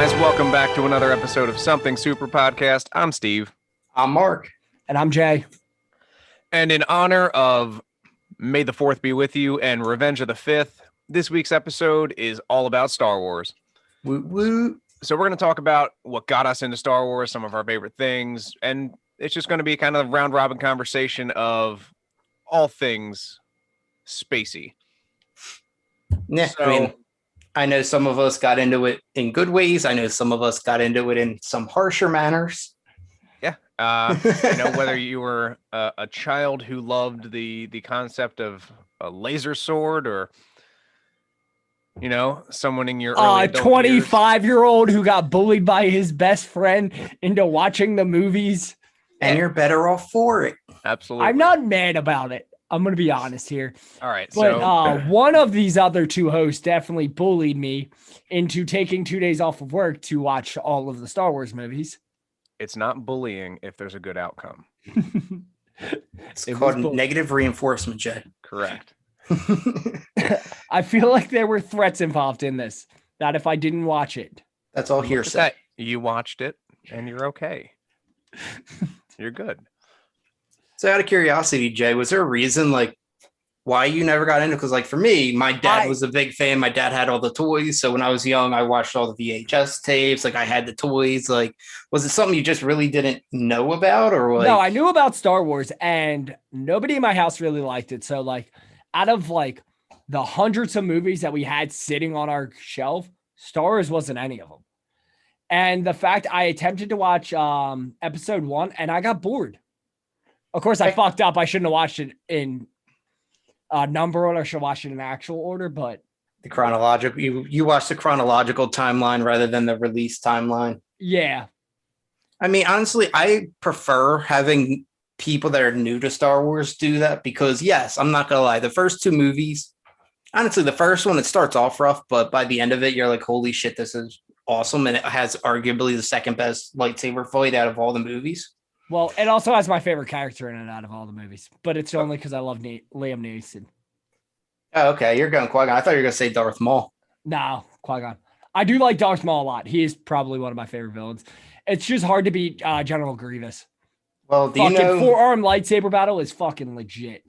guys, welcome back to another episode of Something Super Podcast. I'm Steve. I'm Mark. And I'm Jay. And in honor of May the 4th be with you and Revenge of the 5th, this week's episode is all about Star Wars. Woot woot. So we're going to talk about what got us into Star Wars, some of our favorite things, and it's just going to be kind of round robin conversation of all things spacey. Yeah, So, I know some of us got into it in good ways. I know some of us got into it in some harsher manners. yeah, whether you were a child who loved the concept of a laser sword or, someone in your early A adult years. 25-year-old who got bullied by his best friend into watching the movies. And you're better off for it. Absolutely. I'm not mad about it. I'm going to be honest here. All right. But one of these other two hosts definitely bullied me into taking 2 days off of work to watch all of the Star Wars movies. It's not bullying if there's a good outcome. It's called negative reinforcement, Jay. Correct. I feel like there were threats involved in this, that if I didn't watch it. That's all hearsay. You watched it and you're okay. You're good. So out of curiosity, Jay, was there a reason why you never got into it? Because for me, my dad was a big fan. My dad had all the toys. So when I was young, I watched all the VHS tapes. I had the toys. Was it something you just really didn't know about? Or No, I knew about Star Wars and nobody in my house really liked it. So out of the hundreds of movies that we had sitting on our shelf, Star Wars wasn't any of them. And the fact I attempted to watch episode 1 and I got bored. Of course, I fucked up. I shouldn't have watched it in number order. I should have watched it in actual order, but the chronological, you watched the chronological timeline rather than the release timeline. Yeah. I mean, honestly, I prefer having people that are new to Star Wars do that because, yes, I'm not going to lie. The first two movies, honestly, the first one, it starts off rough, but by the end of it, you're like, holy shit, this is awesome. And it has arguably the second best lightsaber fight out of all the movies. Well, it also has my favorite character in it out of all the movies, but it's only because I love Liam Neeson. Oh, okay. You're going Qui-Gon. I thought you were going to say Darth Maul. No, Qui-Gon. I do like Darth Maul a lot. He is probably one of my favorite villains. It's just hard to beat General Grievous. Well, do you know... four-arm lightsaber battle is fucking legit.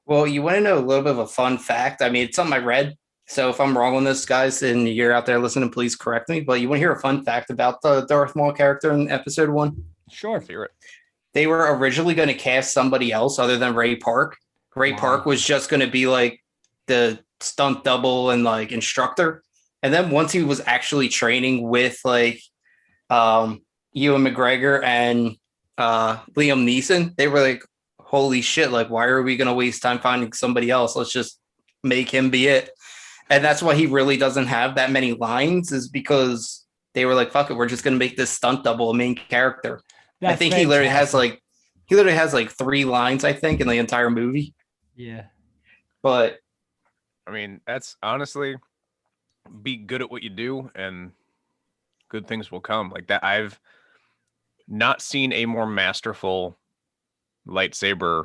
Well, you want to know a little bit of a fun fact? I mean, it's something I read. So if I'm wrong on this, guys, and you're out there listening, please correct me. But you want to hear a fun fact about the Darth Maul character in episode 1? Sure. Hear it. They were originally going to cast somebody else other than Ray Park. Ray Park was just going to be the stunt double and instructor. And then once he was actually training with Ewan McGregor and Liam Neeson, they were like, holy shit, why are we going to waste time finding somebody else? Let's just make him be it. And that's why he really doesn't have that many lines, is because they were like, fuck it, we're just going to make this stunt double a main character. I think he literally has 3 lines, I think, in the entire movie. Yeah. But I mean, that's honestly, be good at what you do and good things will come. Like that, I've not seen a more masterful lightsaber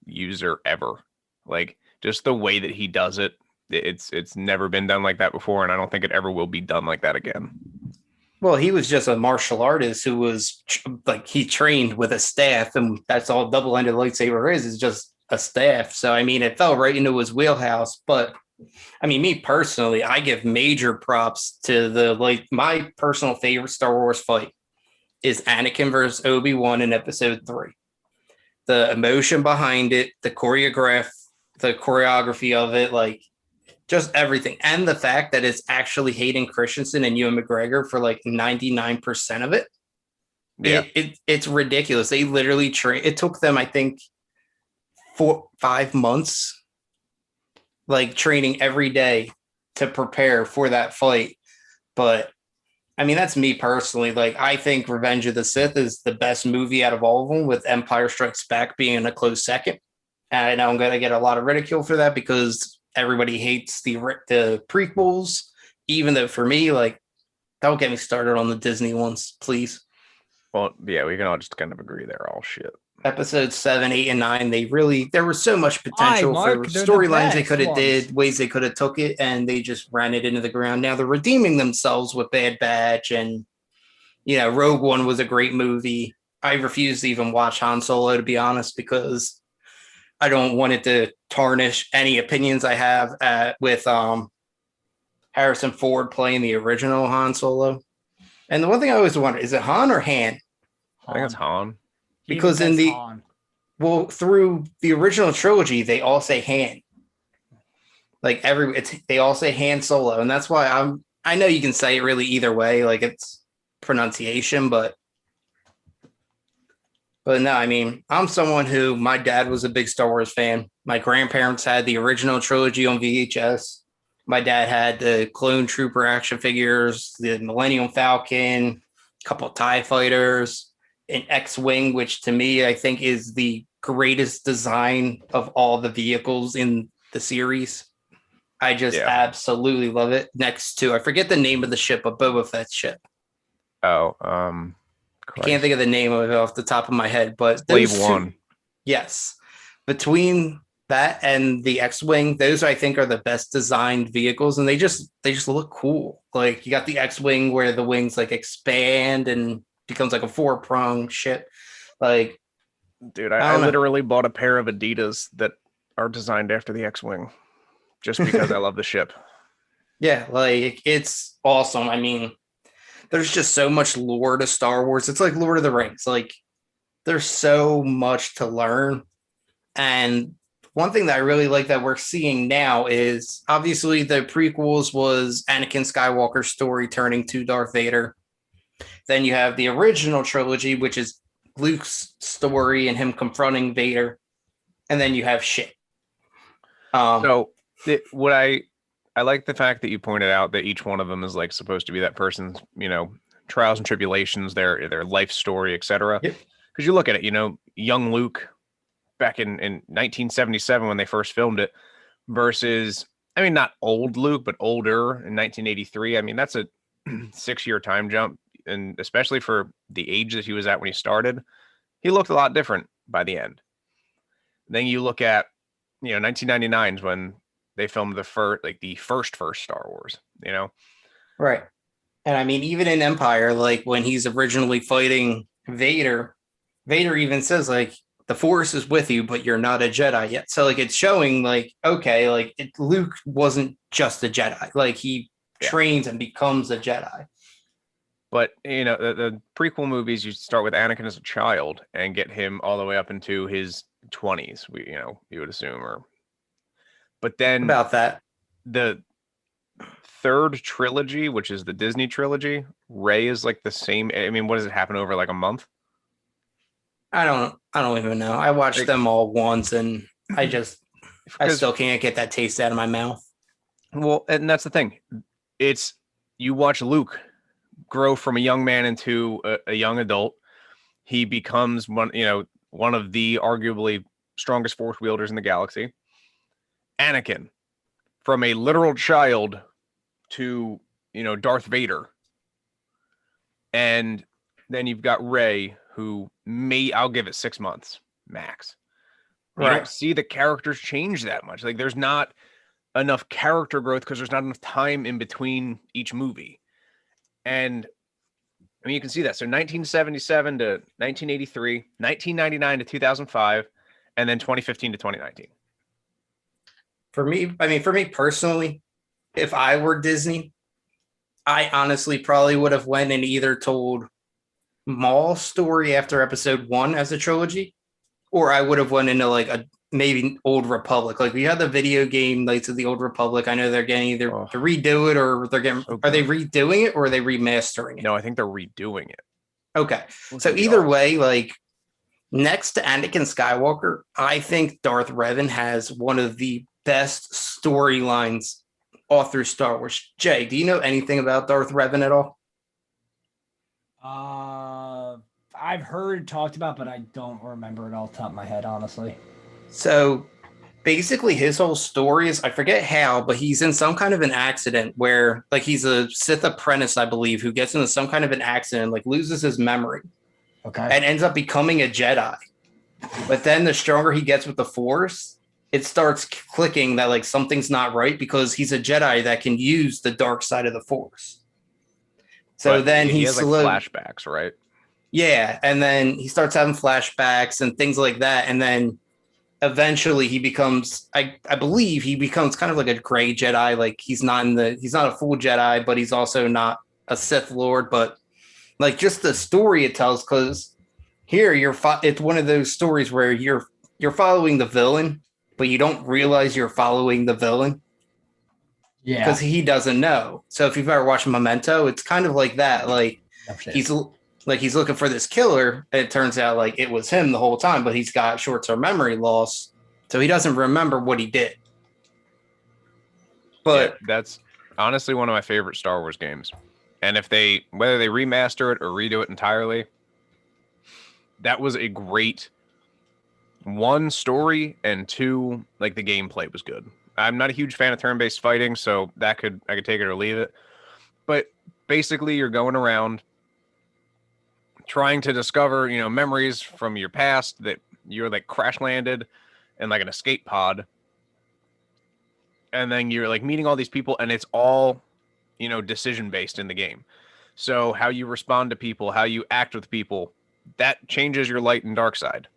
user ever. Just the way that he does it, it's never been done like that before, and I don't think it ever will be done like that again. Well, he was just a martial artist who was he trained with a staff, and that's all double-ended lightsaber is just a staff. So, I mean, it fell right into his wheelhouse. But, I mean, me personally, I give major props to my personal favorite Star Wars fight is Anakin versus Obi-Wan in episode 3. The emotion behind it, the choreography of it, just everything. And the fact that it's actually Hayden Christensen and Ewan McGregor for 99% of it. Yeah. It's ridiculous. They literally it took them, I think, 4-5 months, training every day to prepare for that fight. But I mean, that's me personally. I think Revenge of the Sith is the best movie out of all of them, with Empire Strikes Back being a close second. And I know I'm going to get a lot of ridicule for that because everybody hates the prequels, even though for me, don't get me started on the Disney ones, please. Well, yeah, we can all just kind of agree they're all shit. Episodes 7, 8, and 9, there was so much Why, potential Mark? for They're the storylines they best could have ones. did, ways they could have took it, and they just ran it into the ground. Now they're redeeming themselves with Bad Batch, and Rogue One was a great movie. I refuse to even watch Han Solo, to be honest, because I don't want it to tarnish any opinions I have with Harrison Ford playing the original Han Solo. And the one thing I always wonder, is it Han or Han? I think it's Han. He Because even in says the Han. well, through the original trilogy, they all say Han. Like they all say Han Solo, and that's why I know you can say it really either way, like it's pronunciation, but no, I mean, I'm someone who my dad was a big Star Wars fan. My grandparents had the original trilogy on VHS. My dad had the Clone Trooper action figures, the Millennium Falcon, a couple of TIE fighters, an X-Wing, which to me, I think is the greatest design of all the vehicles in the series. I just absolutely love it. Next to, I forget the name of the ship, but Boba Fett's ship. Oh, I can't think of the name of it off the top of my head, but Slave One. Yes. Between that and the X-Wing, those I think are the best designed vehicles, and they just look cool. Like you got the X-Wing where the wings like expand and becomes like a 4-prong ship. Like, dude, I literally bought a pair of Adidas that are designed after the X-Wing just because I love the ship. Yeah, like it's awesome. I mean, there's just so much lore to Star Wars. It's like Lord of the Rings. Like there's so much to learn. And one thing that I really like that we're seeing now is obviously the prequels was Anakin Skywalker's story turning to Darth Vader. Then you have the original trilogy, which is Luke's story and him confronting Vader. And then you have shit. What I like the fact that you pointed out that each one of them is like supposed to be that person's, trials and tribulations, their life story, etc. Yep. Because you look at it, young Luke back in 1977 when they first filmed it versus, I mean, not old Luke, but older in 1983. I mean, that's a 6-year time jump. And especially for the age that he was at when he started, he looked a lot different by the end. Then you look at, 1999 is when they filmed the first Star Wars, Right. And I mean, even in Empire, like when he's originally fighting Vader even says like, the Force is with you, but you're not a Jedi yet. So like, it's showing like, okay, like Luke wasn't just a Jedi. Like he trains and becomes a Jedi. But, the prequel movies, you start with Anakin as a child and get him all the way up into his 20s, you would assume. But then About that. The third trilogy, which is the Disney trilogy, Rey is like the same. I mean, what does it happen over like a month? I don't even know. I watched them all once and I still can't get that taste out of my mouth. Well, and that's the thing. It's you watch Luke grow from a young man into a young adult. He becomes one of the arguably strongest force wielders in the galaxy. Anakin, from a literal child to, Darth Vader. And then you've got Rey, who I'll give it 6 months max. You don't see the characters change that much. Like there's not enough character growth because there's not enough time in between each movie. And I mean, you can see that. So 1977 to 1983, 1999 to 2005, and then 2015 to 2019. For me personally, if I were Disney, I honestly probably would have went and either told Maul's story after episode 1 as a trilogy, or I would have went into like a maybe Old Republic. Like we had the video game Knights of the Old Republic. I know they're getting either to redo it or are they redoing it or are they remastering it? No, I think they're redoing it. Okay. So either way, like next to Anakin Skywalker, I think Darth Revan has one of the best storylines all through Star Wars. Jay, do you know anything about Darth Revan at all? I've heard talked about, but I don't remember it all the top of my head, honestly. So basically his whole story is, I forget how, but he's in some kind of an accident where like he's a Sith apprentice, I believe, who gets into some kind of an accident, like loses his memory. Okay. and ends up becoming a Jedi. But then the stronger he gets with the Force, it starts clicking that like something's not right because he's a Jedi that can use the dark side of the Force. So But then he has like flashbacks, right? Yeah, and then he starts having flashbacks and things like that, and then eventually he becomes, I believe he becomes kind of like a gray Jedi. Like he's not a full Jedi, but he's also not a Sith Lord. But like just the story it tells, because here it's one of those stories where you're following the villain, but you don't realize you're following the villain Yeah. because he doesn't know. So if you've ever watched Memento, it's kind of like that. Like he's looking for this killer, and it turns out like it was him the whole time, but he's got short-term memory loss, so he doesn't remember what he did. But yeah, that's honestly one of my favorite Star Wars games. And whether they remaster it or redo it entirely, that was a great one, story, and two, like the gameplay was good. I'm not a huge fan of turn-based fighting, so I could take it or leave it. But basically you're going around trying to discover, memories from your past that you're like crash landed in like an escape pod. And then you're like meeting all these people, and it's all, decision based in the game. So how you respond to people, how you act with people, that changes your light and dark side.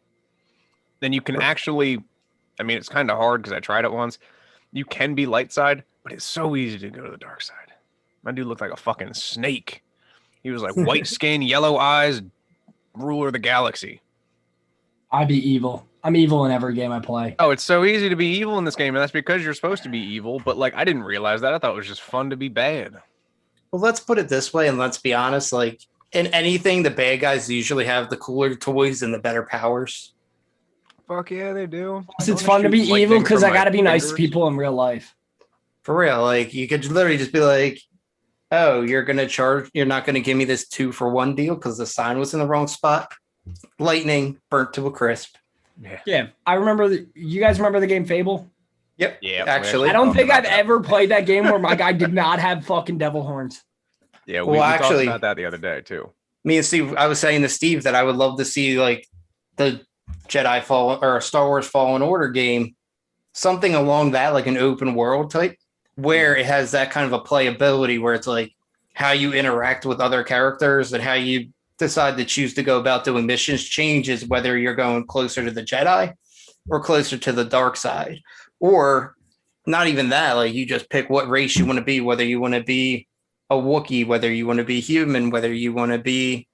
Then you can actually, it's kind of hard because I tried it once. You can be light side, but it's so easy to go to the dark side. My dude looked like a fucking snake. He was like white skin, yellow eyes, ruler of the galaxy. I'd be evil. I'm evil in every game I play. Oh, it's so easy to be evil in this game, and that's because you're supposed to be evil. But like, I didn't realize that. I thought it was just fun to be bad. well, let's put it this way, and let's be honest. Like in anything, the bad guys usually have the cooler toys and the better powers. Fuck yeah, they do. Plus, it's fun to be evil because I got to be nice to fingers. people in real life. For real, like you could literally just be like, "Oh, you're not gonna give me this 2-for-1 deal because the sign was in the wrong spot." Lightning burnt to a crisp. Yeah, I remember. You guys remember the game Fable? Yep. Yeah, actually, I don't think about I've that. ever played that game where my guy did not have fucking devil horns. Yeah, Well, we actually- talked about that the other day too. me and Steve, I was saying to Steve that I would love to see like the Jedi Fallen or Star Wars Fallen Order game, something along that, like an open world type, where it has that kind of a playability where it's like how you interact with other characters and how you decide to choose to go about doing missions changes, whether you're going closer to the Jedi or closer to the dark side, or not even that. Like you just pick what race you want to be, whether you want to be a Wookiee, whether you want to be human, whether you want to be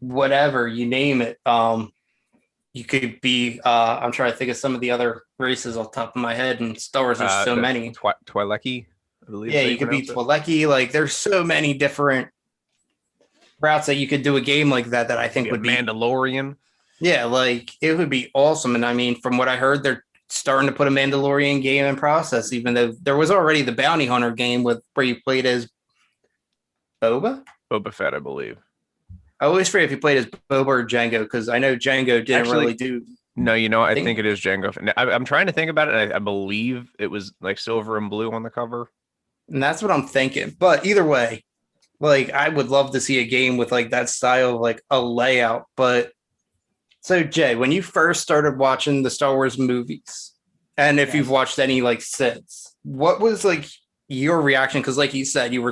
whatever, you name it. You could be, I'm trying to think of some of the other races off the top of my head, and Star Wars, there's so many. Twi'leki, I believe. Yeah, you could be Twi'leki. Like there's so many different routes that you could do a game like that I think would be Mandalorian. Yeah, like it would be awesome. And I mean, from what I heard, they're starting to put a Mandalorian game in process, even though there was already the Bounty Hunter game where you played as Boba Fett, I believe. I always forget if you played as Boba or Django, because I know Django didn't really do. No, I think it is Jango. I'm trying to think about it. I believe it was like silver and blue on the cover. And that's what I'm thinking. But either way, like I would love to see a game with like that style of like a layout. But so Jay, when you first started watching the Star Wars movies, and if you've watched any like since, what was like your reaction? Because like you said, you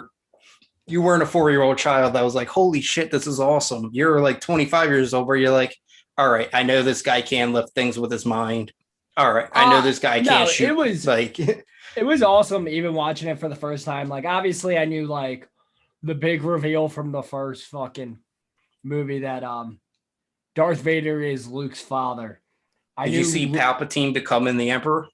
weren't a 4-year-old child that was like, holy shit, this is awesome. You're like 25 years old where you're like, all right, I know this guy can lift things with his mind. All right, I know this guy can't shoot. It was like it was awesome even watching it for the first time. Like obviously I knew like the big reveal from the first fucking movie that Darth Vader is Luke's father. Did you see Palpatine becoming the Emperor?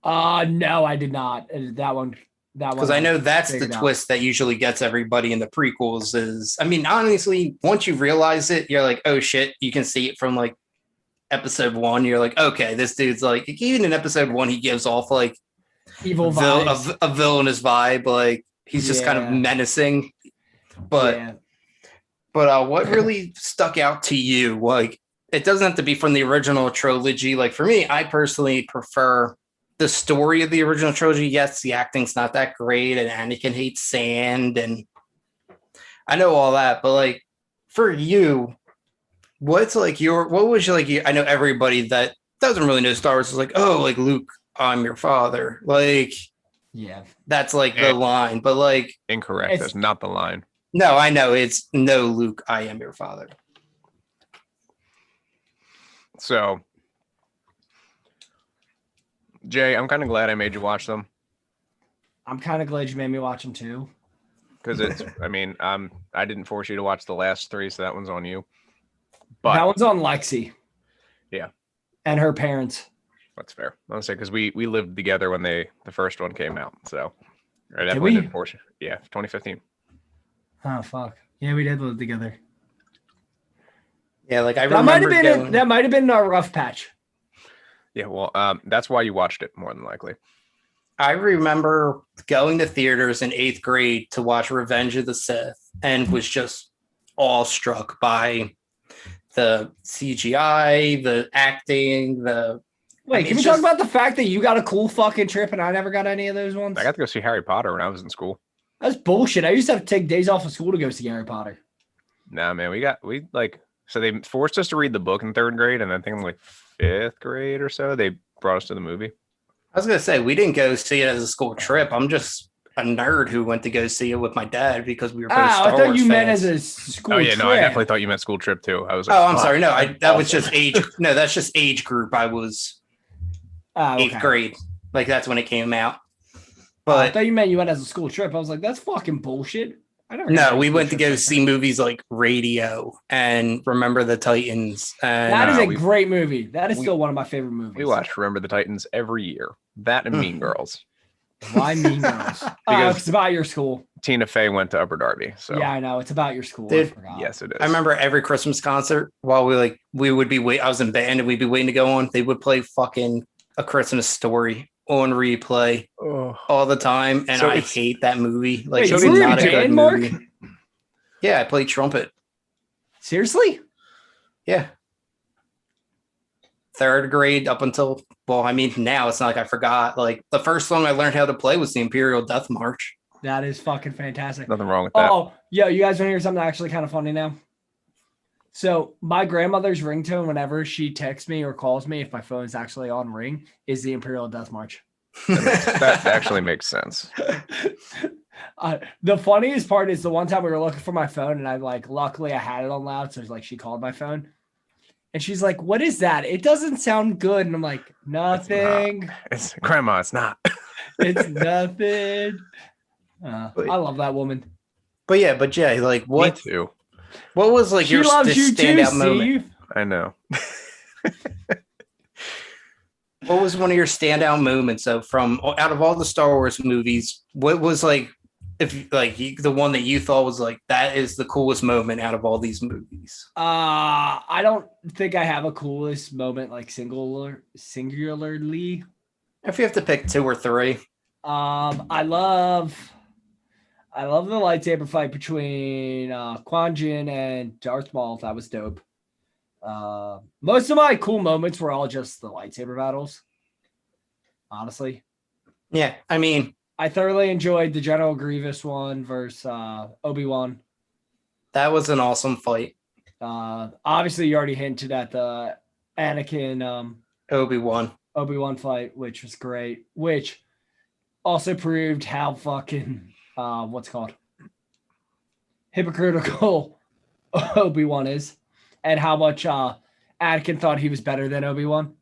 No, I did not. That one because I know that's the twist that usually gets everybody in the prequels is, I mean, honestly, once you realize it, you're like, oh shit, you can see it from like episode 1. You're like, okay, this dude's like, even in episode 1, he gives off like evil vibes. A villainous vibe. Like he's just kind of menacing. But what really stuck out to you? Like, it doesn't have to be from the original trilogy. Like for me, I personally prefer the story of the original trilogy. Yes, the acting's not that great, and Anakin hates sand, and I know all that. But like for you, What's like what was your, like, I know everybody that doesn't really know Star Wars is like, oh, like Luke, I'm your father. Like, Yeah. that's like the line. But like, Incorrect. It's- That's not the line. no, I know it's no, Luke, I am your father. So, Jay, I'm kind of glad I made you watch them I'm kind of glad you made me watch them too. because it's. I mean, I didn't force you to watch the last three, so that one's on you. That But one's on Lexi. Yeah. And her parents. that's fair. I'll say because we lived together when the first one came out, so I Did definitely we? didn't force you. Yeah, 2015. Oh fuck. Yeah, we did live together. Yeah, like I That might have remember been that might have been our rough patch. Yeah, well, that's why you watched it more than likely. I remember going to theaters in 8th grade to watch Revenge of the Sith and was just awestruck by the CGI, the acting, the Wait, I mean, can we it's talk just- about the fact that you got a cool fucking trip and I never got any of those ones? I got to go see Harry Potter when I was in school. That's bullshit. I used to have to take days off of school to go see Harry Potter. Nah, man, so they forced us to read the book in 3rd grade, and I think in like 5th grade or so they brought us to the movie. I was gonna say we didn't go see it as a school trip. I'm just a nerd who went to go see it with my dad because we were both I Star thought Wars you meant fans. as a school Oh yeah, trip. no, I definitely thought you meant school trip too. I was like, Oh, I'm fuck. sorry. No, that was just age. No, that's just age group. I was Oh, 8th okay. grade. Like that's when it came out. I But thought you meant you went as a school trip. I was like, that's fucking bullshit. I never. no, got we school went to trips go like see that. movies like Radio and Remember the Titans. And That is a we- great movie. That is we- still one of my favorite movies. We watched Remember the Titans every year. That and Mean Girls. Why Mean Girls? Because- It's about your school. Tina Fey went to Upper Darby, so Yeah, I know. It's about your school. Dude, I forgot. yes, it is. I remember every Christmas concert while we would be wait. I was in band and we'd be waiting to go on. They would play fucking A Christmas Story on replay Oh, all the time, and So I it's- hate that movie. Like Wait, it's you were in not a good band, Mark? movie. Yeah, I played trumpet. Seriously? Yeah. 3rd grade up until now it's not like I forgot. Like the first song I learned how to play was the Imperial Death March. That is fucking fantastic. nothing wrong with that. Oh, yo, you guys want to hear something actually kind of funny now? So my grandmother's ringtone whenever she texts me or calls me, if my phone's actually on ring, is the Imperial Death March. That actually makes sense. The funniest part is the one time we were looking for my phone and luckily I had it on loud. So it's like she called my phone and she's like, what is that? It doesn't sound good. And I'm like, nothing. It's grandma. It's not. It's nothing. I love that woman. But yeah, but Jay, like Me what too. was like She your loves you too, standout moment? Steve. I know. What was one of your standout moments of from out of all the Star Wars movies? What was like the one that you thought was like that is the coolest moment out of all these movies? I don't think I have a coolest moment like singularly. If you have to pick 2 or 3. I love the lightsaber fight between Quan Jinn and Darth Maul. That was dope. Most of my cool moments were all just the lightsaber battles. Honestly, Yeah, I mean I thoroughly enjoyed the General Grievous one versus Obi-Wan. that was an awesome fight. Obviously, you already hinted at the Anakin Obi-Wan. Obi-Wan fight, which was great, which also proved how fucking what's called hypocritical Obi-Wan is and how much Anakin thought he was better than Obi-Wan.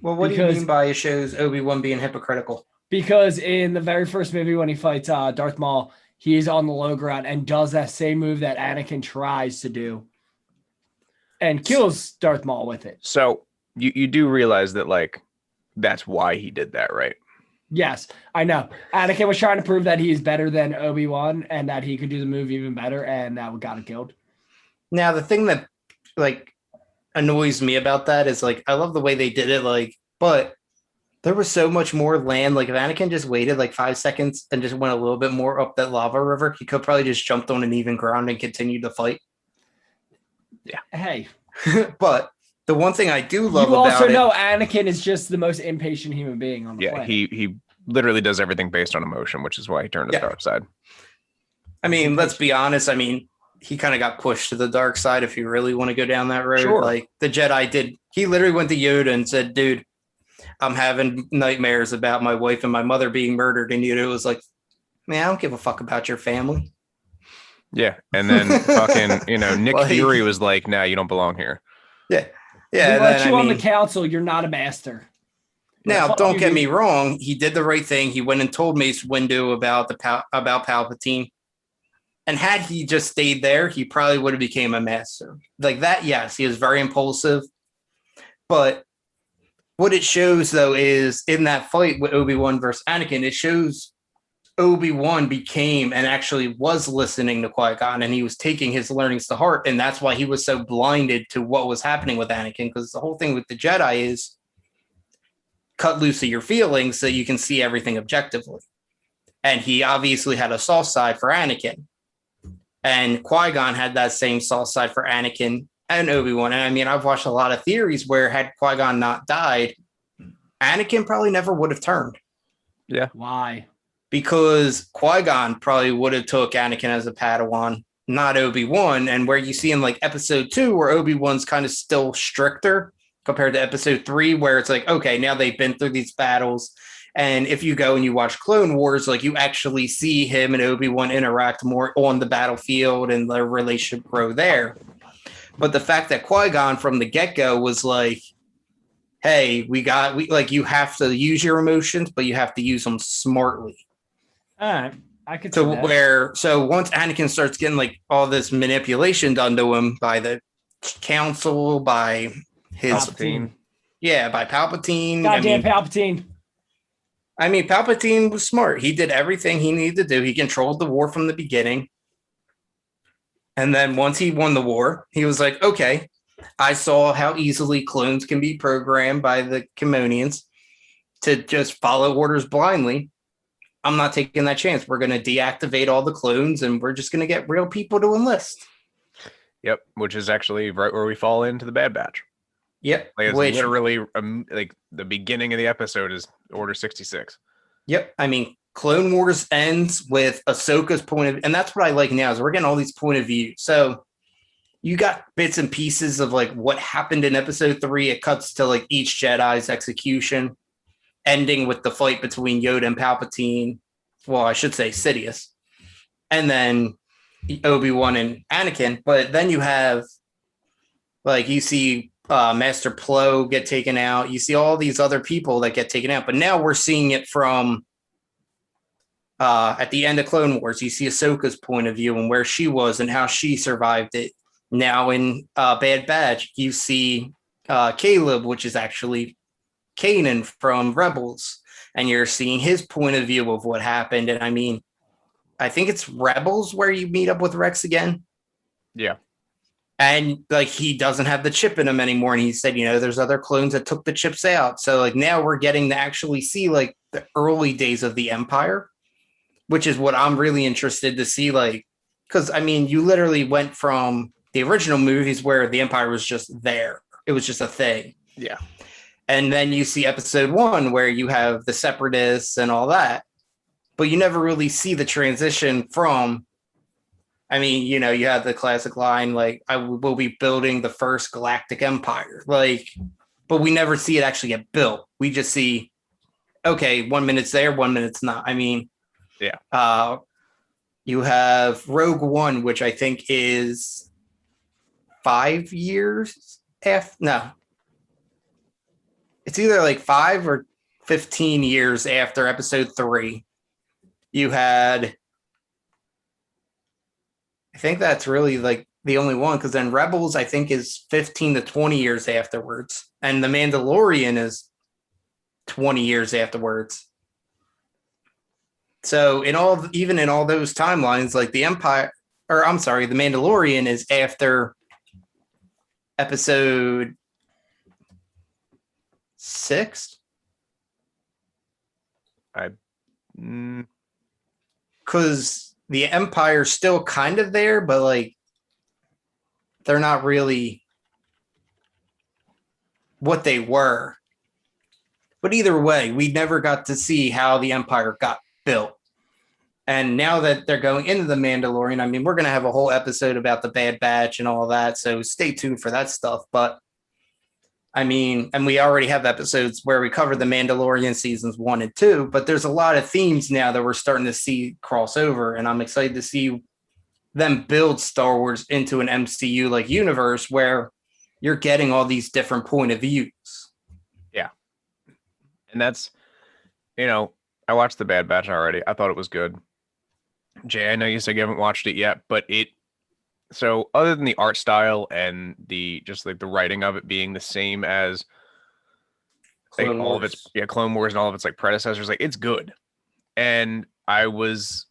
Well, what do you Because- mean by it shows Obi-Wan being hypocritical? Because in the very first movie when he fights Darth Maul, he's on the low ground and does that same move that Anakin tries to do and kills Darth Maul with it. So you do realize that like that's why he did that, right? Yes, I know. Anakin was trying to prove that he's better than Obi-Wan and that he could do the move even better, and that got him killed. Now, the thing that like annoys me about that is like I love the way they did it, like, but there was so much more land. Like if Anakin just waited like 5 seconds and just went a little bit more up that lava river, he could probably just jumped on an even ground and continued to fight. Hey, But the one thing I do love you about also it, know Anakin is just the most impatient human being on the Yeah, planet. he literally does everything based on emotion, which is why he turned to Yeah. the dark side. I mean, let's be honest. I mean, he kind of got pushed to the dark side if you really want to go down that road. Sure. Like the Jedi did. He literally went to Yoda and said, dude, I'm having nightmares about my wife and my mother being murdered. And Yoda was like, man, I don't give a fuck about your family. Yeah. And then fucking, Nick Like- Fury was like, nah, you don't belong here. Yeah. we Yeah. let Then, you I on the mean, council. You're not a master. now, Fuck don't you, get dude. me wrong. He did the right thing. He went and told Mace Windu about about Palpatine. And had he just stayed there, he probably would have became a master. Like that, yes, he is very impulsive. But what it shows, though, is in that fight with Obi-Wan versus Anakin, it shows Obi-Wan became and actually was listening to Qui-Gon, and he was taking his learnings to heart. And that's why he was so blinded to what was happening with Anakin, because the whole thing with the Jedi is cut loose of your feelings so you can see everything objectively. And he obviously had a soft side for Anakin. And Qui-Gon had that same soft side for Anakin and Obi-Wan. And I mean, I've watched a lot of theories where had Qui-Gon not died, Anakin probably never would have turned, Why? because Qui-Gon probably would have took Anakin as a Padawan, not Obi-Wan. And where you see in like episode 2, where Obi-Wan's kind of still stricter compared to episode 3, where it's like, okay, now they've been through these battles. And if you go and you watch Clone Wars, like you actually see him and Obi-Wan interact more on the battlefield and their relationship grow there. But the fact that Qui-Gon from the get-go was like, hey, we like, you have to use your emotions, but you have to use them smartly. All right. I could see So that. so once Anakin starts getting like all this manipulation done to him by the council, by his Palpatine. by Palpatine. Goddamn Palpatine. I mean, Palpatine was smart. He did everything he needed to do. He controlled the war from the beginning. And then once he won the war, he was like, okay, I saw how easily clones can be programmed by the Kimonians to just follow orders blindly. I'm not taking that chance. We're going to deactivate all the clones and we're just going to get real people to enlist. Yep. Which is actually right where we fall into the Bad Batch. Yep. Like it's Which, literally like the beginning of the episode is Order 66. yep. I mean, Clone Wars ends with Ahsoka's point of, and that's what I like now is we're getting all these point of view. So you got bits and pieces of like what happened in episode 3. It cuts to like each Jedi's execution, ending with the fight between Yoda and Palpatine. Well, I should say Sidious, and then Obi-Wan and Anakin. But then you have like you see Master Plo get taken out. You see all these other people that get taken out. But now we're seeing it from at the end of Clone Wars. You see Ahsoka's point of view and where she was and how she survived it. Now in Bad Batch, you see Caleb, which is actually Kanan from Rebels, and you're seeing his point of view of what happened. And I mean, I think it's Rebels where you meet up with Rex again. Yeah. And like he doesn't have the chip in him anymore. And he said, there's other clones that took the chips out. So like now we're getting to actually see like the early days of the Empire, which is what I'm really interested to see. Like, because I mean, you literally went from the original movies where the Empire was just there. It was just a thing. Yeah. And then you see episode 1 where you have the separatists and all that, but you never really see the transition from, I mean, you have the classic line, like, I will be building the first galactic empire. Like, but we never see it actually get built. We just see, okay, 1 minute's there, 1 minute's not. I mean, yeah. You have Rogue One, which I think is 5 years after, no. It's either like 5 or 15 years after episode 3. You had, I think that's really like the only one, because then Rebels, I think, is 15 to 20 years afterwards. And The Mandalorian is 20 years afterwards. So even in all those timelines, like the Mandalorian is after episode 6. Because the Empire's still kind of there, but like they're not really what they were. But either way, we never got to see how the Empire got built. And now that they're going into the Mandalorian, I mean, we're going to have a whole episode about the Bad Batch and all that. So stay tuned for that stuff. But I mean, and we already have episodes where we cover the Mandalorian seasons 1 and 2, but there's a lot of themes now that we're starting to see cross over. And I'm excited to see them build Star Wars into an MCU like universe where you're getting all these different point of views. Yeah. And that's, I watched the Bad Batch already. I thought it was good. Jay, I know you said you haven't watched it yet, but so other than the art style and the writing of it being the same as like Clone all of Wars. its Clone Wars and all of its like predecessors, like it's good. And I was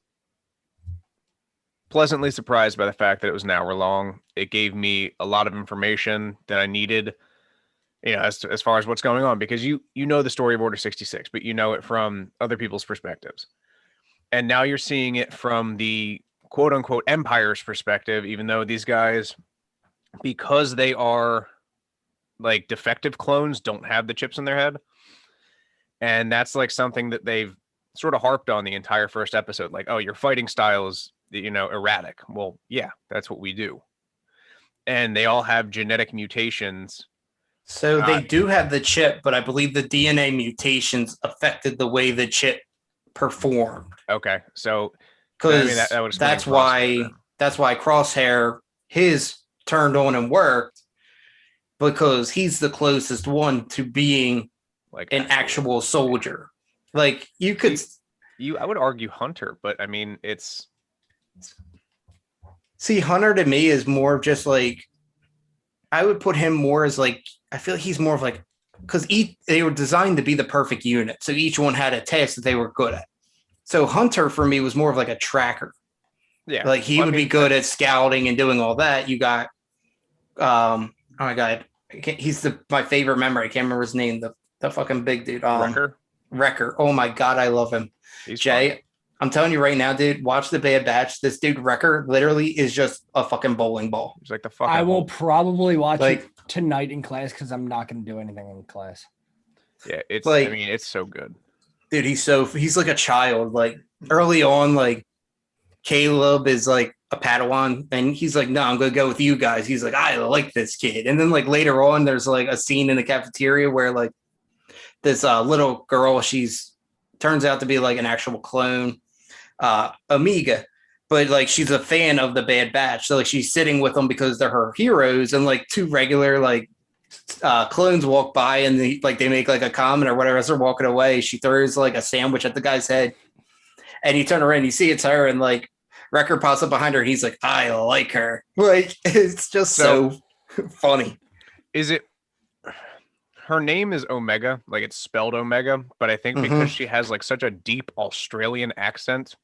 pleasantly surprised by the fact that it was an hour long. It gave me a lot of information that I needed, as far as what's going on, because you know the story of Order 66, but you know it from other people's perspectives. And now you're seeing it from the quote unquote Empire's perspective, even though these guys, because they are like defective clones, don't have the chips in their head. And that's like something that they've sort of harped on the entire first episode. Like, oh, your fighting style is, erratic. Well, yeah, that's what we do. And they all have genetic mutations. So they do have the chip, but I believe the DNA mutations affected the way the chip performed. Okay, so Because that would explain that's Crosshair. why Crosshair his turned on and worked, because he's the closest one to being like an actual soldier. Like you could I would argue Hunter, but I mean it's see Hunter to me is more of just like, I would put him more as like, I feel like he's more of like, because they were designed to be the perfect unit. So each one had a task that they were good at. So Hunter for me was more of like a tracker. Yeah. Like he would be good at scouting and doing all that. You got, oh my God, he's my favorite member. I can't remember his name. The fucking big dude. Wrecker. Oh my God, I love him. He's Jay, fun. I'm telling you right now, dude, watch the Bad Batch. This dude Wrecker literally is just a fucking bowling ball. He's like the fucking I will Hulk. probably watch it tonight in class because I'm not going to do anything in class. Yeah, it's like, I mean, it's so good. Dude, he's like a child. Like early on, like Caleb is like a Padawan, and he's like, no, I'm gonna go with you guys. He's like, I like this kid. And then like later on, there's like a scene in the cafeteria where like this little girl, she's turns out to be like an actual clone, Omega, but like she's a fan of the Bad Batch. So like she's sitting with them because they're her heroes, and like two regular like clones walk by and they make like a comment or whatever as they're walking away. She throws like a sandwich at the guy's head, and you turn around and you see it's her, and like Wrecker pops up behind her and he's like, I like her. Like it's just so funny. Is it her name is Omega, like it's spelled Omega, but I think because she has like such a deep Australian accent,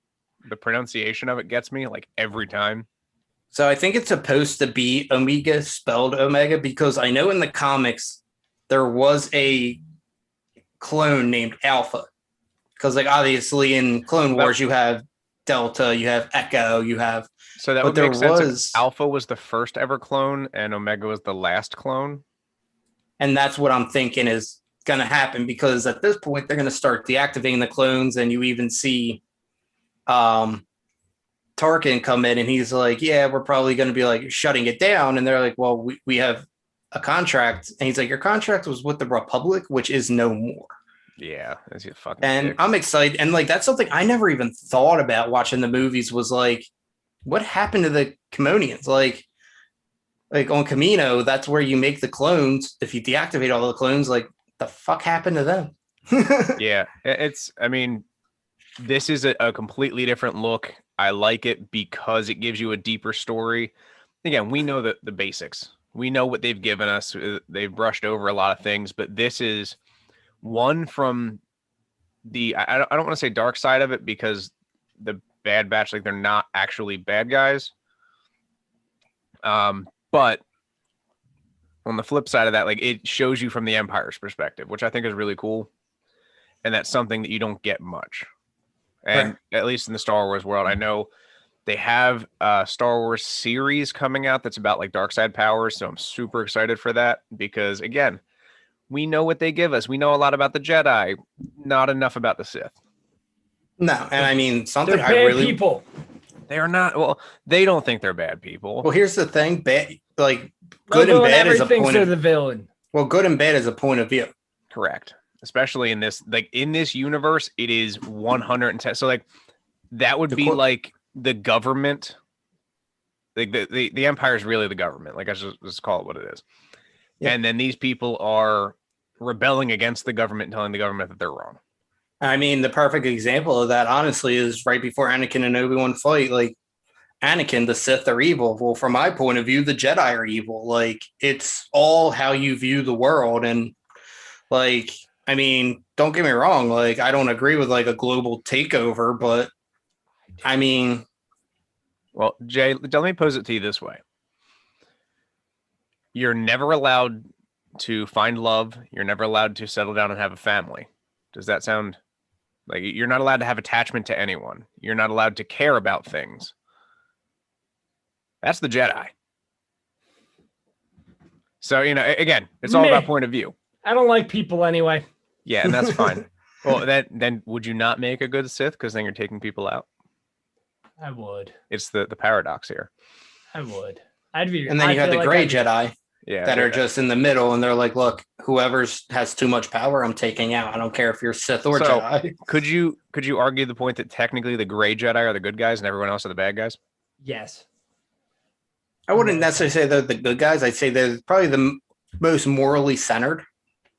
the pronunciation of it gets me like every time. So I think it's supposed to be Omega spelled Omega, because I know in the comics there was a clone named Alpha. Because like obviously in Clone Wars you have Delta, you have Echo, you have. So that would make sense. Alpha was the first ever clone, and Omega was the last clone. And that's what I'm thinking is going to happen, because at this point they're going to start deactivating the clones, and you even see Tarkin come in and he's like, yeah, we're probably going to be like shutting it down. And they're like, well, we have a contract. And he's like, your contract was with the Republic, which is no more. Yeah. That's your fucking and dick. I'm excited. And like, that's something I never even thought about watching the movies, was like, what happened to the Kaminoans? Like on Kamino, that's where you make the clones. If you deactivate all the clones, like the fuck happened to them? Yeah. I mean, this is a completely different look. I like it because it gives you a deeper story. Again, we know the basics. We know what they've given us. They've brushed over a lot of things, but this is one from the, I don't want to say dark side of it, because the Bad Batch, like they're not actually bad guys. But on the flip side of that, like it shows you from the Empire's perspective, which I think is really cool. And that's something that you don't get much. And at least in the Star Wars world, I know they have a Star Wars series coming out that's about like dark side powers. So I'm super excited for that, because again, we know what they give us. We know a lot about the Jedi, not enough about the Sith. No, and I mean something They're I bad really people. They are not. Well, they don't think they're bad people. well. Here's the thing: bad, like They'll good and ruin bad is a everything point to of the villain. well, good and bad is a point of view. Correct. Especially in this, like in this universe, it is 110. So like that would The be cor- like the government. Like the empire is really the government. Like I just call it what it is. Yeah. And then these people are rebelling against the government, and telling the government that they're wrong. I mean, the perfect example of that, honestly, is right before Anakin and Obi-Wan fight. Like Anakin, the Sith are evil. Well, from my point of view, the Jedi are evil. Like it's all how you view the world, and like I mean, don't get me wrong. Like I don't agree with like a global takeover, but I mean, Well, Jay, let me pose it to you this way. You're never allowed to find love. You're never allowed to settle down and have a family. Does that sound like you're not allowed to have attachment to anyone? You're not allowed to care about things. That's the Jedi. So, again, it's all about Meh. point of view. I don't like people anyway. Yeah, and that's fine. Well, then would you not make a good Sith? Because then you're taking people out. I would. It's the paradox here. I would. I'd be. and then I you have feel the like gray I'd be- Jedi Yeah, that are just in the middle, and they're like, look, whoever's has too much power, I'm taking out. I don't care if you're Sith or So- Jedi. Could you argue the point that technically the gray Jedi are the good guys and everyone else are the bad guys? Yes. I wouldn't necessarily say they're the good guys. I'd say they're probably the most morally centered.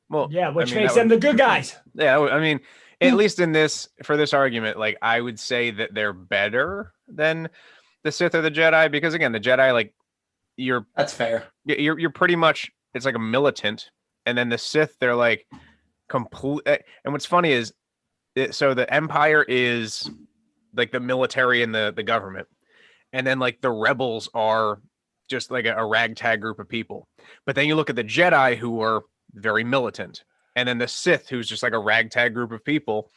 Well, Yeah, which I mean, makes that them the good guys. Yeah, I mean, at least for this argument, like I would say that they're better than the Sith or the Jedi, because again, the Jedi, like you're That's fair. pretty much, it's like a militant, and then the Sith, they're like complete. And what's funny is, so the Empire is like the military and the government, and then like the rebels are just like a ragtag group of people. But then you look at the Jedi, who are very militant, and then the Sith, who's just like a ragtag group of people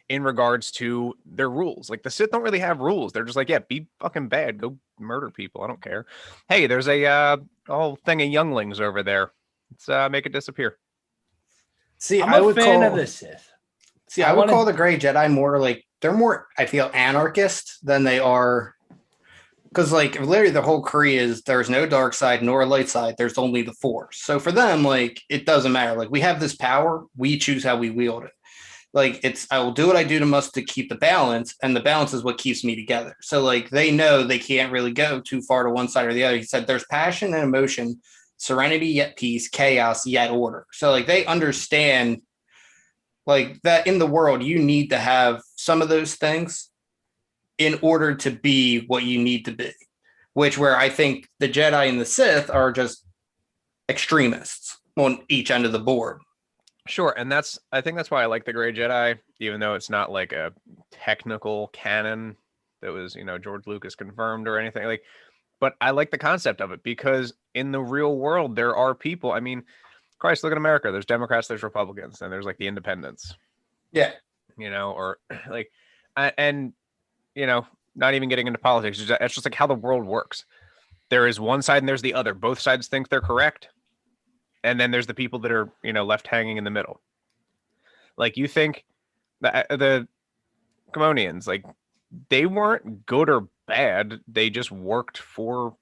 in regards to their rules. Like the Sith don't really have rules. They're just like, yeah, be fucking bad, go murder people. I don't care. Hey, there's a whole thing of younglings over there. Let's make it disappear. See, I'm I a would fan call of the Sith. See, I I would wanna- call the Gray Jedi more like they're more, I feel, anarchist than they are. Because, like, literally the whole creed is there's no dark side nor light side. There's only the force. So for them, like, it doesn't matter. Like, we have this power. We choose how we wield it. Like, I will do what I do to must to keep the balance. And the balance is what keeps me together. So, like, they know they can't really go too far to one side or the other. He said there's passion and emotion, serenity yet peace, chaos yet order. So, like, they understand like that in the world, you need to have some of those things in order to be what you need to be, which where I think the Jedi and the Sith are just extremists on each end of the board. Sure, and I think that's why I like the Gray Jedi, even though it's not like a technical canon that was, George Lucas confirmed or anything like. But I like the concept of it because in the real world there are people. I mean, Christ, look at America. There's Democrats, there's Republicans, and there's like the independents. Yeah. Or like, and not even getting into politics. It's just like how the world works. There is one side and there's the other. Both sides think they're correct. And then there's the people that are, left hanging in the middle. Like you think the Kamonians, like they weren't good or bad. They just worked for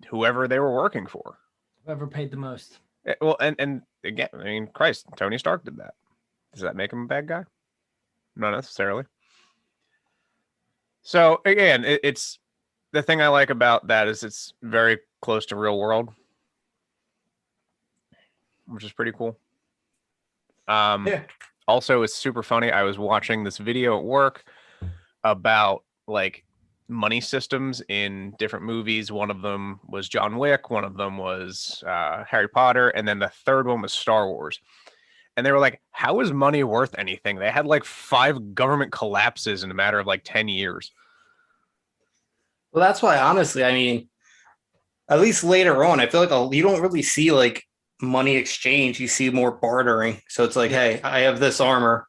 whoever they were working for. Whoever paid the most. Well, and again, I mean, Christ, Tony Stark did that. Does that make him a bad guy? Not necessarily. So again, it's the thing I like about that is it's very close to real world, which is pretty cool. Yeah. Also, it's super funny. I was watching this video at work about like money systems in different movies. One of them was John Wick. One of them was Harry Potter. And then the third one was Star Wars. And they were like, how is money worth anything? They had like 5 government collapses in a matter of like 10 years. Well, that's why, honestly, I mean, at least later on, I feel like you don't really see like money exchange. You see more bartering. So it's like, hey, I have this armor.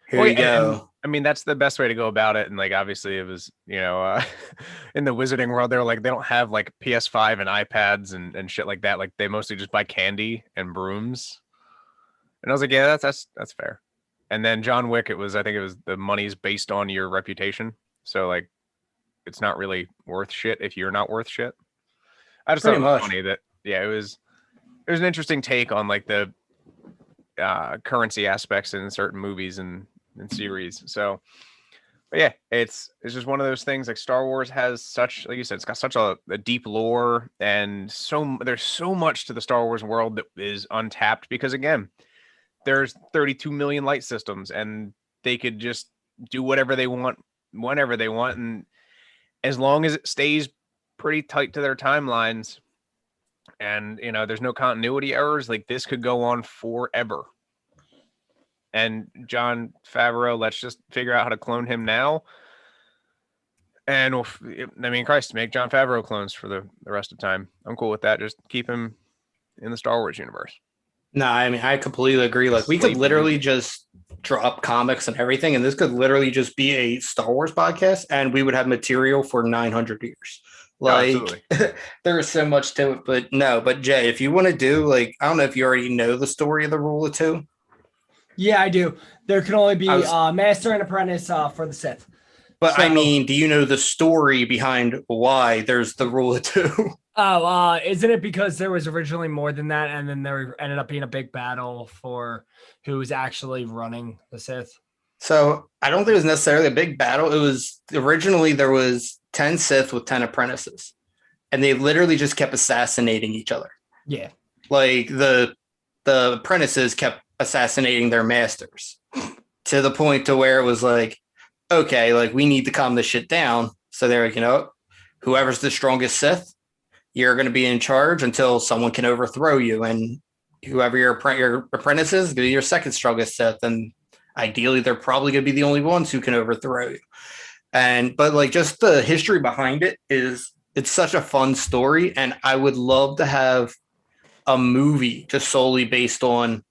Here you go. I mean, that's the best way to go about it. And like, obviously it was, in the wizarding world, they're like, they don't have like PS5 and iPads and shit like that. Like they mostly just buy candy and brooms. And I was like, yeah, that's fair. And then John Wick, I think it was the money's based on your reputation. So like, it's not really worth shit if you're not worth shit. I just thought it was funny that, yeah, it was an interesting take on like the currency aspects in certain movies and series. So, but yeah, it's just one of those things. Like Star Wars has such, like you said, it's got such a deep lore, and there's so much to the Star Wars world that is untapped because again, there's 32 million light systems, and they could just do whatever they want whenever they want, and as long as it stays pretty tight to their timelines, and there's no continuity errors, like this could go on forever. And Jon Favreau, let's just figure out how to clone him now. And Christ, make Jon Favreau clones for the rest of time. I'm cool with that. Just keep him in the Star Wars universe. No, I mean, I completely agree. Like, we could literally just drop comics and everything, and this could literally just be a Star Wars podcast, and we would have material for 900 years. Like, there is so much to it. But Jay, if you want to do, like, I don't know if you already know the story of the Rule of Two. Yeah, I do. There can only be master and apprentice for the Sith. But so, I mean, do you know the story behind why there's the Rule of Two? Oh, isn't it because there was originally more than that, and then there ended up being a big battle for who was actually running the Sith? So I don't think it was necessarily a big battle. It was originally there was 10 Sith with 10 apprentices, and they literally just kept assassinating each other. Yeah, like the apprentices kept assassinating their masters to the point to where it was like, okay, like we need to calm this shit down. So they're like, whoever's the strongest Sith, you're going to be in charge until someone can overthrow you. And whoever your apprentice is going to be your second strongest Sith. And ideally, they're probably going to be the only ones who can overthrow you. But like just the history behind it's such a fun story. And I would love to have a movie just solely based on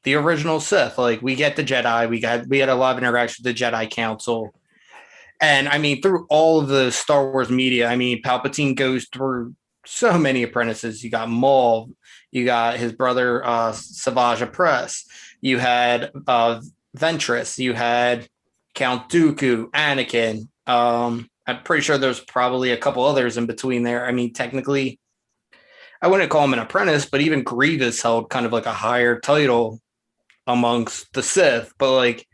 the original Sith. Like we get the Jedi, we had a lot of interaction with the Jedi Council. And I mean, through all of the Star Wars media, I mean, Palpatine goes through so many apprentices. You got Maul, you got his brother Savage Opress, you had Ventress, you had Count Dooku, Anakin. I'm pretty sure there's probably a couple others in between there. I mean, technically, I wouldn't call him an apprentice, but even Grievous held kind of like a higher title amongst the Sith. But like,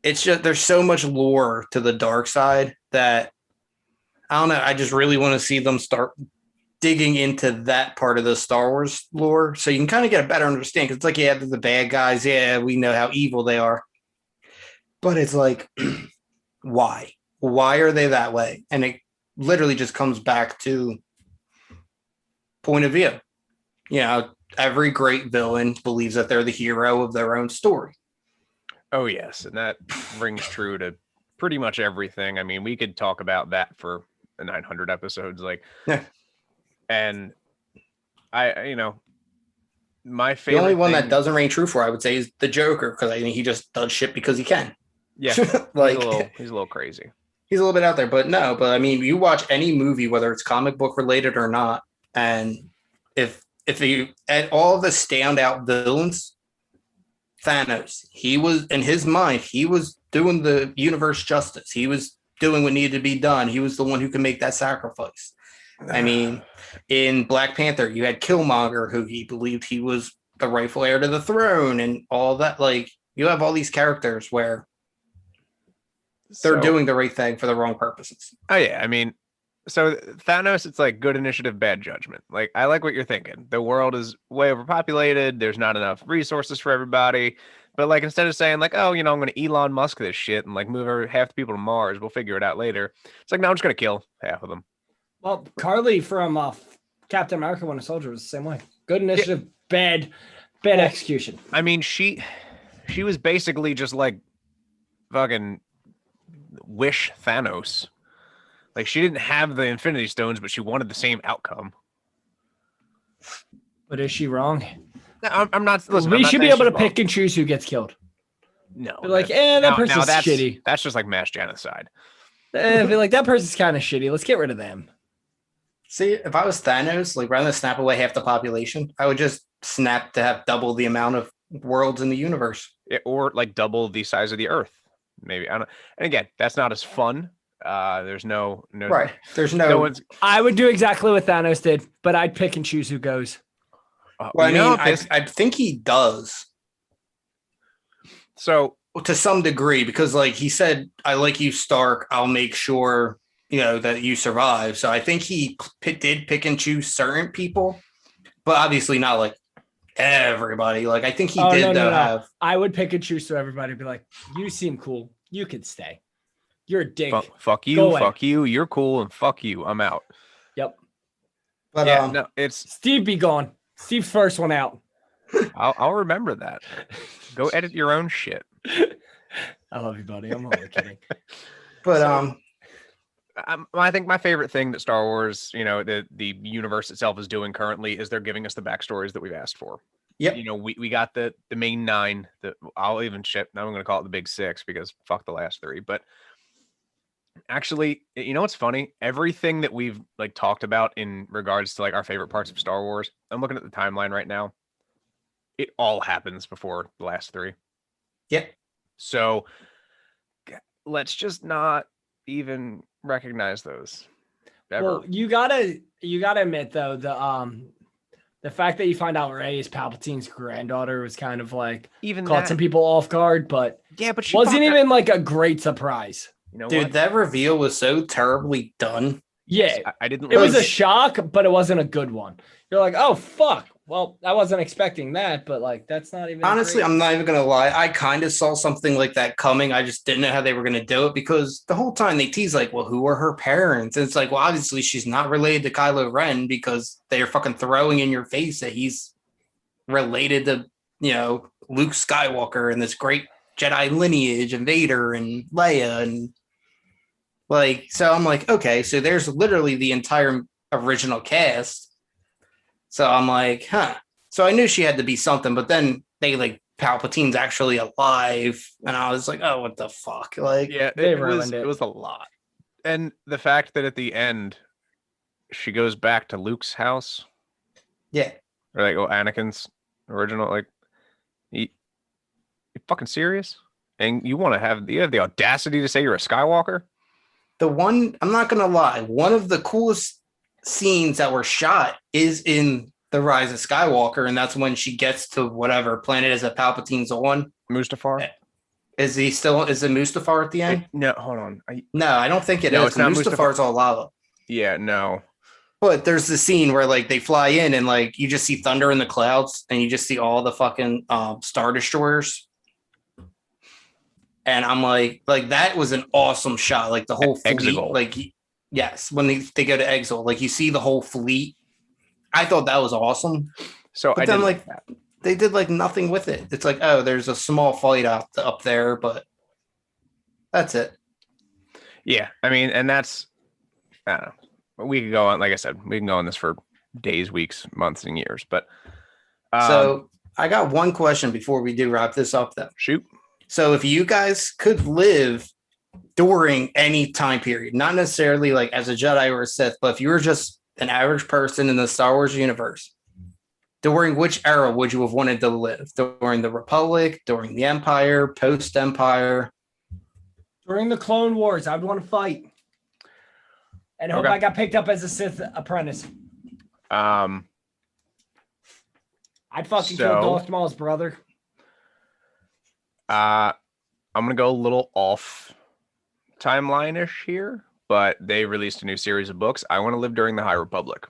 it's just there's so much lore to the dark side that I don't know. I just really want to see them start digging into that part of the Star Wars lore, so you can kind of get a better understanding. Because it's like, yeah, the bad guys, yeah, we know how evil they are, but it's like, why? Why are they that way? And it literally just comes back to point of view. Every great villain believes that they're the hero of their own story. Oh, yes. And that rings true to pretty much everything. I mean, we could talk about that for 900 episodes. Like, yeah. And my favorite. The only one that doesn't ring true for, I would say, is the Joker, because I think he just does shit because he can. Yeah. He's a little crazy. He's a little bit out there, but I mean, you watch any movie, whether it's comic book related or not, and if you add all the standout villains, Thanos, he was, in his mind, he was doing the universe justice. He was doing what needed to be done. He was the one who could make that sacrifice. I mean, in Black Panther, you had Killmonger, who he believed he was the rightful heir to the throne, and all that. Like, you have all these characters where they're doing the right thing for the wrong purposes. Oh, yeah. I mean, so Thanos, it's like good initiative, bad judgment. Like, I like what you're thinking. The world is way overpopulated. There's not enough resources for everybody. But like, instead of saying like, oh, I'm going to Elon Musk this shit and like move half the people to Mars, we'll figure it out later. It's like, no, I'm just going to kill half of them. Well, Carly from Captain America: Winter Soldier was the same way. Good initiative, bad execution. I mean, she was basically just like fucking wish Thanos. Like, she didn't have the Infinity Stones, but she wanted the same outcome. But is she wrong? No, I'm not. Listen, we should be able to pick and choose who gets killed. No, be like, that person's shitty. That's just like mass genocide. Be like, that person's kind of shitty. Let's get rid of them. See, if I was Thanos, like rather than snap away half the population, I would just snap to have double the amount of worlds in the universe. Or like double the size of the Earth. Maybe I don't. And again, that's not as fun. There's no Right. There's no no. one's. I would do exactly what Thanos did, but I'd pick and choose who goes. Well, I you know, mean, I think he does so to some degree because, like he said, "I like you, Stark. I'll make sure that you survive." So I think he did pick and choose certain people, but obviously not like everybody. Like I think he did have. I would pick and choose so everybody would be like, "You seem cool. You can stay. You're a dick." fuck you, fuck you. You're cool, and fuck you. I'm out. Yep. But yeah, no, it's Steve be gone. Steve's first one out. I'll remember that. Go edit your own shit. I love you, buddy. I'm only kidding. But I think my favorite thing that Star Wars, the universe itself is doing currently is they're giving us the backstories that we've asked for. Yep. We got the main 9 that I'll even ship. Now I'm going to call it the big 6 because fuck the last 3. But actually, what's funny? Everything that we've like talked about in regards to like our favorite parts of Star Wars, I'm looking at the timeline right now. It all happens before the last 3. Yep. So let's just not even recognize those ever. Well, you gotta admit though, the fact that you find out Rey is Palpatine's granddaughter was kind of like even caught some people off guard, but yeah, but she wasn't even like a great surprise. Dude, that reveal was so terribly done. Yeah, I didn't. It was a shock, but it wasn't a good one. You're like, oh fuck. Well, I wasn't expecting that, but like that's not even. Honestly, I'm not even gonna lie. I kind of saw something like that coming. I just didn't know how they were gonna do it because the whole time they tease like, well, who are her parents? And it's like, well, obviously she's not related to Kylo Ren because they're fucking throwing in your face that he's related to Luke Skywalker and this great Jedi lineage and Vader and Leia and like. So I'm like, okay, so there's literally the entire original cast. So I'm like, huh. So I knew she had to be something, but then they like Palpatine's actually alive, and I was like, oh, what the fuck? Like, yeah, they ruined it. It was a lot, and the fact that at the end she goes back to Luke's house, yeah, or like Anakin's original, like, you fucking serious? And you have the audacity to say you're a Skywalker? I'm not gonna lie, one of the coolest scenes that were shot is in The Rise of Skywalker, and that's when she gets to whatever planet is that Palpatine's on. Mustafar? Is it Mustafar at the end? No, hold on. No, I don't think it No, is. it's not Mustafar's all lava. Yeah, no. But there's the scene where like they fly in and like you just see thunder in the clouds and you just see all the fucking Star Destroyers. And I'm like that was an awesome shot. Like the whole fleet, Exegol. like yes, when they go to Exegol, like you see the whole fleet. I thought that was awesome. So but then like they did like nothing with it. It's like, oh, there's a small fight up there, but that's it. Yeah, I mean, and that's I don't know. We could go on, like I said, we can go on this for days, weeks, months, and years. But so I got one question before we do wrap this up though. Shoot. So if you guys could live during any time period, not necessarily like as a Jedi or a Sith, but if you were just an average person in the Star Wars universe, during which era would you have wanted to live? During the Republic, during the Empire, post-Empire? During the Clone Wars, I'd want to fight. And hope I got picked up as a Sith apprentice. I'd fucking kill Darth Maul's brother. I'm gonna go a little off timeline-ish here, but they released a new series of books. I want to live during the High Republic.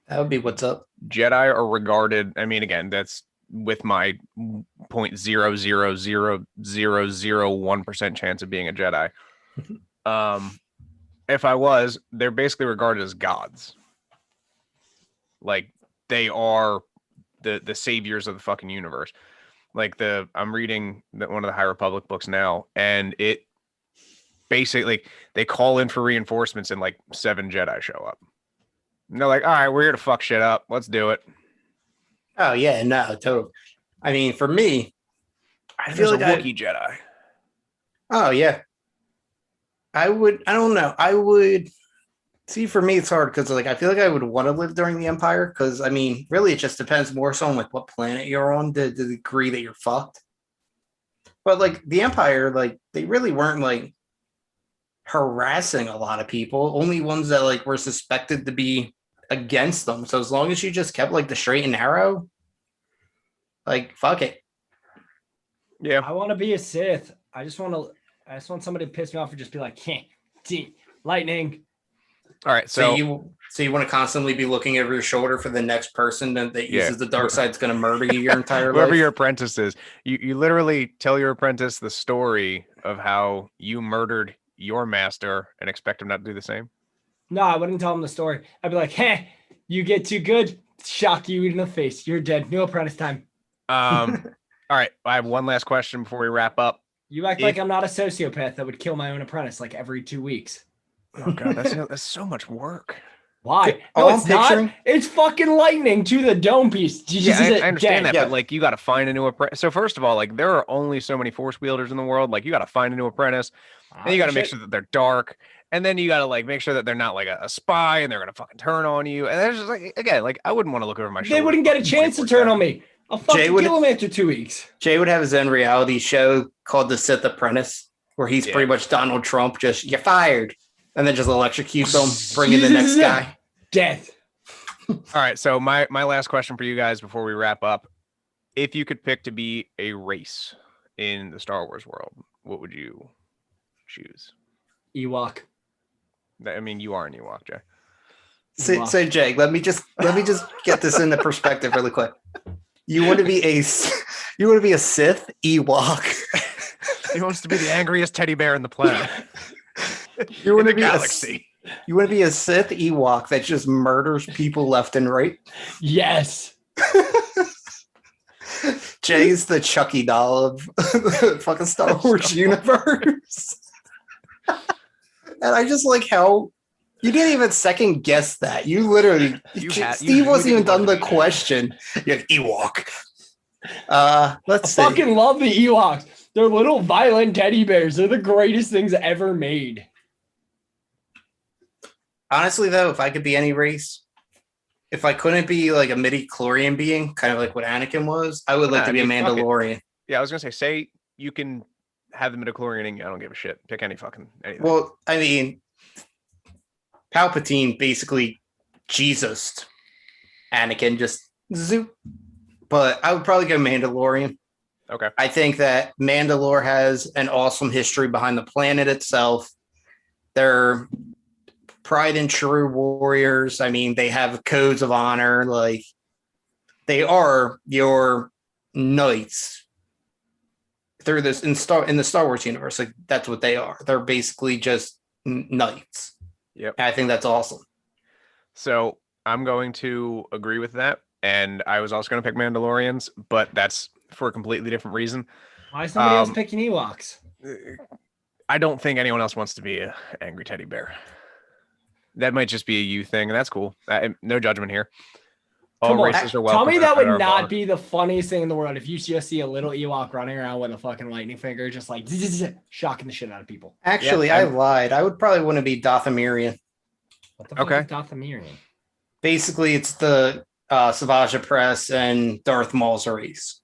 That would be what's up. Jedi are regarded, I mean, again, that's with my 0.0000001% chance of being a Jedi. If I was, they're basically regarded as gods. Like they are the saviors of the fucking universe. Like I'm reading one of the High Republic books now, and it basically they call in for reinforcements and like 7 Jedi show up. And they're like, all right, we're here to fuck shit up. Let's do it. Oh yeah, no, totally. I mean, for me, I feel like a Wookiee Jedi. Oh yeah. I don't know. See, for me, it's hard because like I feel like I would want to live during the Empire because I mean, really, it just depends more so on like what planet you're on, to the degree that you're fucked. But like the Empire, like they really weren't like harassing a lot of people. Only ones that like were suspected to be against them. So as long as you just kept like the straight and narrow, like fuck it. Yeah. I want to be a Sith. I just want somebody to piss me off and just be like, lightning. All right. So So you want to constantly be looking over your shoulder for the next person that Yeah. uses the dark side's going to murder you your entire whoever life. your apprentice is, you literally tell your apprentice the story of how you murdered your master and expect him not to do the same. No, I wouldn't tell him the story. I'd be like, hey, you get too good, shock you in the face. You're dead. New apprentice time. All right. I have one last question before we wrap up. You act like I'm not a sociopath that would kill my own apprentice like every 2 weeks. Oh god, that's so much work. Why? All No, I'm it's not. picturing- It's fucking lightning to the dome piece. Yeah, I understand that, Yeah. but like you got to find a new apprentice. So first of all, like there are only so many force wielders in the world. Like you got to find a new apprentice, and you got to make sure that they're dark, and then you got to like make sure that they're not like a spy, and they're gonna fucking turn on you. And there's just like again, like I wouldn't want to look over my shoulder. They wouldn't get a chance to turn on me. I'll fucking would- kill him after 2 weeks. Jay would have his own reality show called The Sith Apprentice, where he's Yeah. pretty much Donald Trump, just you're fired, and then just electrocutes them, bring in the next guy. Death. All right, so my last question for you guys before we wrap up: if you could pick to be a race in the Star Wars world, what would you choose? Ewok. I mean, you are an Ewok, Jay. So Jay, let me just get this into perspective really quick. You want to be a Sith Ewok. He wants to be the angriest teddy bear in the planet. You want in to the be galaxy. You want to be a Sith Ewok that just murders people left and right. Yes. Jay's the Chucky doll of the fucking Star Wars universe. And I just like how you didn't even second guess that. You literally, Steve wasn't even done the question. You're like, Ewok. Let's see. I fucking love the Ewoks. They're little violent teddy bears. They're the greatest things ever made. Honestly, though, if I could be any race, if I couldn't be like a midi-chlorian being, kind of like what Anakin was, I would like to be a Mandalorian. Yeah, I was gonna say you can have the midichlorian in you. I don't give a shit. Pick any fucking anything. Well, I mean, Palpatine basically Jesus Anakin, just zoop. But I would probably go Mandalorian. Okay. I think that Mandalore has an awesome history behind the planet itself. They're tried and true warriors. I mean, they have codes of honor. Like, they are your knights through this in the Star Wars universe. Like, that's what they are. They're basically just knights. Yep. And I think that's awesome. So I'm going to agree with that. And I was also going to pick Mandalorians, but that's for a completely different reason. Why is somebody else picking Ewoks? I don't think anyone else wants to be an angry teddy bear. That might just be a you thing, and that's cool. No judgment here. All Come on, races are welcome. tell me that at our would not bar. be the funniest thing in the world if you just see a little Ewok running around with a fucking lightning finger, just like shocking the shit out of people. Actually, Yeah, I lied. I would probably want to be Dathomirian. What the fuck Okay. is Dathomirian? Basically, it's the Savage Press and Darth Maul's race.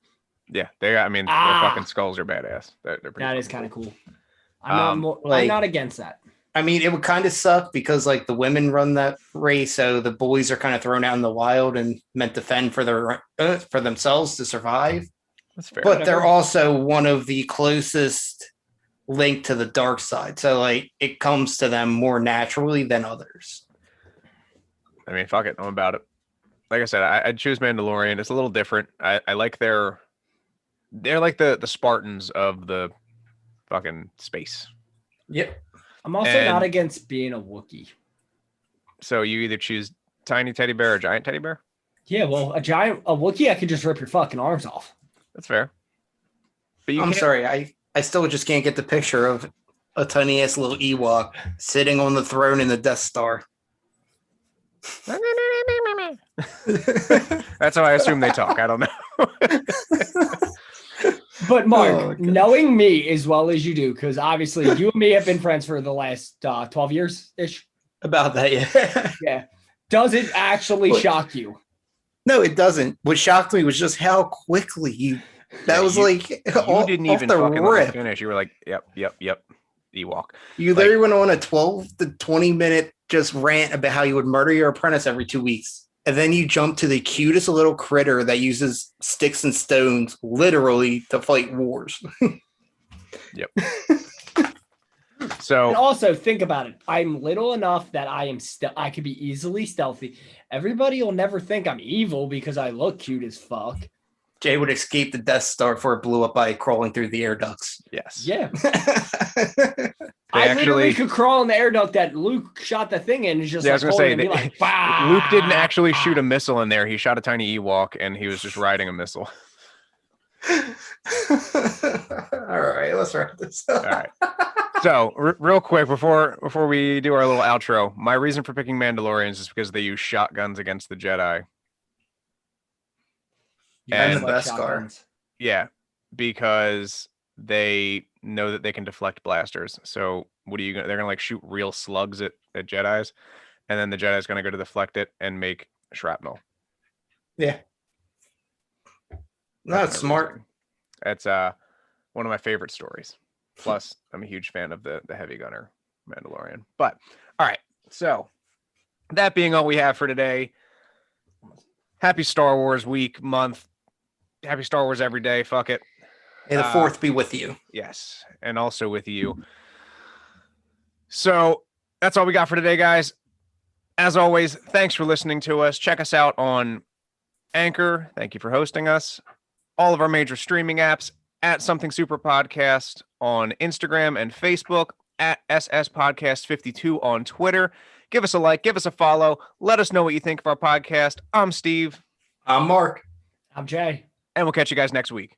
Yeah, I mean, Ah. their fucking skulls are badass. They're pretty That is fucking kind of cool. I'm like- not against that. I mean, it would kind of suck because like the women run that race, so the boys are kind of thrown out in the wild and meant to fend for for themselves to survive. That's fair. But they're also one of the closest link to the dark side, so like it comes to them more naturally than others. I mean, fuck it. I'm about it. Like I said, I'd choose Mandalorian. It's a little different. I like they're like the Spartans of the fucking space. Yep. I'm also And- not against being a Wookiee. So you either choose tiny teddy bear or giant teddy bear. Yeah, well, a Wookiee, I could just rip your fucking arms off. That's fair. But you I'm can't- sorry, I still just can't get the picture of a tiny ass little Ewok sitting on the throne in the Death Star. That's how I assume they talk. I don't know. But Mark, Oh, God. knowing me as well as you do, because obviously you and me have been friends for the last 12 years ish. about that. Yeah. Yeah. Does it actually What? shock you? No, it doesn't. What shocked me was just how quickly you. That Yeah, was like You off didn't even the fucking let me rip. finish. You were like, yep. Ewok. You Like- literally went on a 12 to 20-minute just rant about how you would murder your apprentice every 2 weeks. And then you jump to the cutest little critter that uses sticks and stones literally to fight wars. So And also think about it. I'm little enough that I could be easily stealthy. Everybody will never think I'm evil because I look cute as fuck. Jay would escape the Death Star before it blew up by crawling through the air ducts. yes. Yeah. They I literally actually- could crawl in the air duct that Luke shot the thing in and just Yeah, I like was gonna hold say, it and be they- like, bah, Luke didn't actually shoot a missile in there. He shot a tiny Ewok and he was just riding a missile. All right, let's wrap this up. All right. So real quick before we do our little outro, my reason for picking Mandalorians is because they use shotguns against the Jedi. You and guys the like best car. shotguns. Yeah, because they know that they can deflect blasters. So what are you gonna? They're gonna like shoot real slugs at Jedi's, and then the Jedi's gonna go to deflect it and make shrapnel. Yeah. That's That's my smart. reasoning. That's one of my favorite stories. Plus, I'm a huge fan of the heavy gunner Mandalorian. But all right, so that being all we have for today. Happy Star Wars week, month. Happy Star Wars every day. Fuck it. May the fourth be with you. Yes, and also with you. So that's all we got for today, guys. As always, thanks for listening to us. Check us out on Anchor. Thank you for hosting us. All of our major streaming apps at Something Super Podcast on Instagram and Facebook, at SS Podcast 52 on Twitter. Give us a like, give us a follow. Let us know what you think of our podcast. I'm Steve, I'm Mark. I'm Jay. and we'll catch you guys next week.